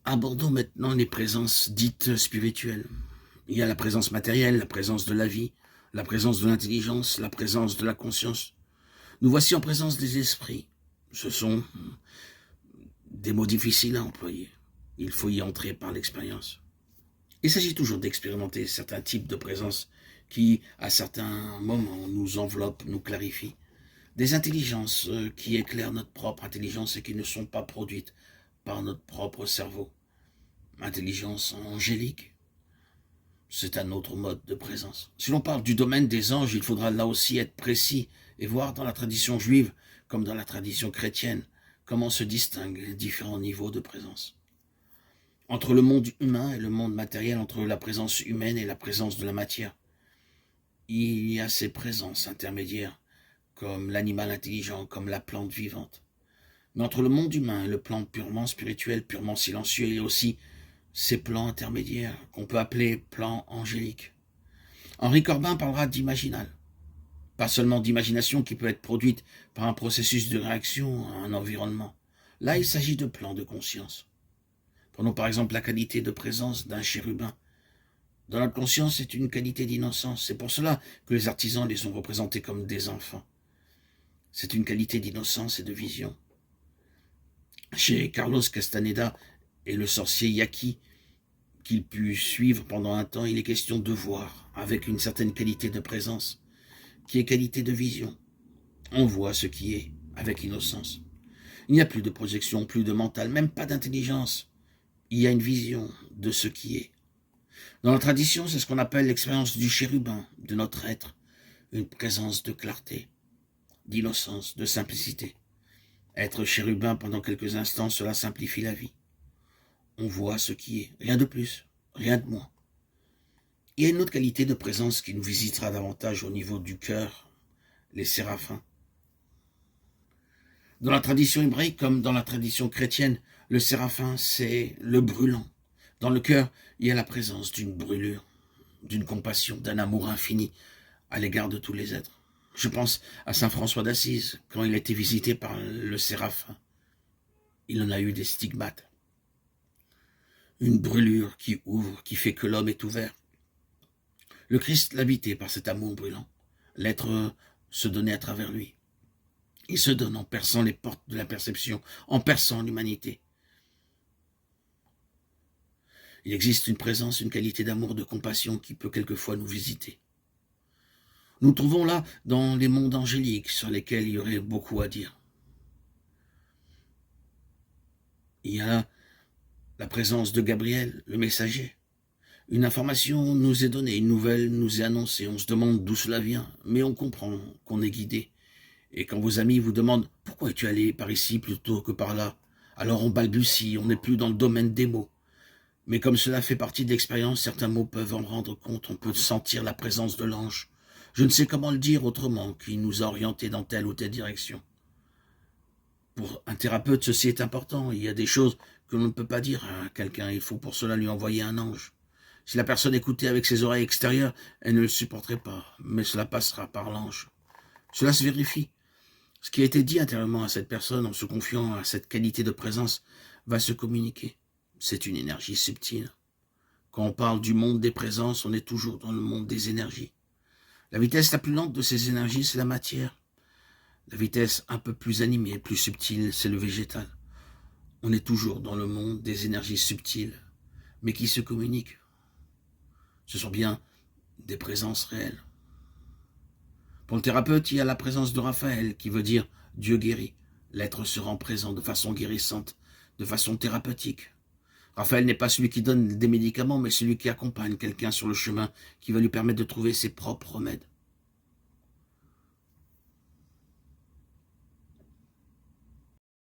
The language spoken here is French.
Abordons maintenant les présences dites spirituelles. Il y a la présence matérielle, la présence de la vie, la présence de l'intelligence, la présence de la conscience. Nous voici en présence des esprits. Ce sont des mots difficiles à employer. Il faut y entrer par l'expérience. Il s'agit toujours d'expérimenter certains types de présences qui, à certains moments, nous enveloppent, nous clarifient. Des intelligences qui éclairent notre propre intelligence et qui ne sont pas produites par notre propre cerveau. Intelligence angélique, c'est un autre mode de présence. Si l'on parle du domaine des anges, il faudra là aussi être précis et voir dans la tradition juive, comme dans la tradition chrétienne, comment se distinguent les différents niveaux de présence. Entre le monde humain et le monde matériel, entre la présence humaine et la présence de la matière, il y a ces présences intermédiaires, comme l'animal intelligent, comme la plante vivante. Mais entre le monde humain et le plan purement spirituel, purement silencieux, il y a aussi ces plans intermédiaires qu'on peut appeler plans angéliques. Henri Corbin parlera d'imaginal. Pas seulement d'imagination qui peut être produite par un processus de réaction à un environnement. Là, il s'agit de plans de conscience. Prenons par exemple la qualité de présence d'un chérubin. Dans notre conscience, c'est une qualité d'innocence. C'est pour cela que les artisans les ont représentés comme des enfants. C'est une qualité d'innocence et de vision. Chez Carlos Castaneda et le sorcier Yaqui, qu'il put suivre pendant un temps, il est question de voir, avec une certaine qualité de présence, qui est qualité de vision. On voit ce qui est, avec innocence. Il n'y a plus de projection, plus de mental, même pas d'intelligence. Il y a une vision de ce qui est. Dans la tradition, c'est ce qu'on appelle l'expérience du chérubin, de notre être, une présence de clarté, d'innocence, de simplicité. Être chérubin pendant quelques instants, cela simplifie la vie. On voit ce qui est, rien de plus, rien de moins. Il y a une autre qualité de présence qui nous visitera davantage au niveau du cœur, les séraphins. Dans la tradition hébraïque comme dans la tradition chrétienne, le séraphin, c'est le brûlant. Dans le cœur, il y a la présence d'une brûlure, d'une compassion, d'un amour infini à l'égard de tous les êtres. Je pense à saint François d'Assise, quand il a été visité par le séraphin. Il en a eu des stigmates. Une brûlure qui ouvre, qui fait que l'homme est ouvert. Le Christ l'habitait par cet amour brûlant. L'être se donnait à travers lui. Il se donne en perçant les portes de la perception, en perçant l'humanité. Il existe une présence, une qualité d'amour, de compassion qui peut quelquefois nous visiter. Nous trouvons là dans les mondes angéliques sur lesquels il y aurait beaucoup à dire. Il y a là la présence de Gabriel, le messager. Une information nous est donnée, une nouvelle nous est annoncée. On se demande d'où cela vient, mais on comprend qu'on est guidé. Et quand vos amis vous demandent « Pourquoi es-tu allé par ici plutôt que par là ?» Alors on balbutie, on n'est plus dans le domaine des mots. Mais comme cela fait partie de l'expérience, certains mots peuvent en rendre compte. On peut sentir la présence de l'ange. Je ne sais comment le dire autrement, qui nous a orientés dans telle ou telle direction. Pour un thérapeute, ceci est important. Il y a des choses que l'on ne peut pas dire à quelqu'un. Il faut pour cela lui envoyer un ange. Si la personne écoutait avec ses oreilles extérieures, elle ne le supporterait pas. Mais cela passera par l'ange. Cela se vérifie. Ce qui a été dit intérieurement à cette personne, en se confiant à cette qualité de présence, va se communiquer. C'est une énergie subtile. Quand on parle du monde des présences, on est toujours dans le monde des énergies. La vitesse la plus lente de ces énergies, c'est la matière. La vitesse un peu plus animée, plus subtile, c'est le végétal. On est toujours dans le monde des énergies subtiles, mais qui se communiquent. Ce sont bien des présences réelles. Pour le thérapeute, il y a la présence de Raphaël, qui veut dire Dieu guérit. L'être se rend présent de façon guérissante, de façon thérapeutique. Raphaël n'est pas celui qui donne des médicaments, mais celui qui accompagne quelqu'un sur le chemin, qui va lui permettre de trouver ses propres remèdes.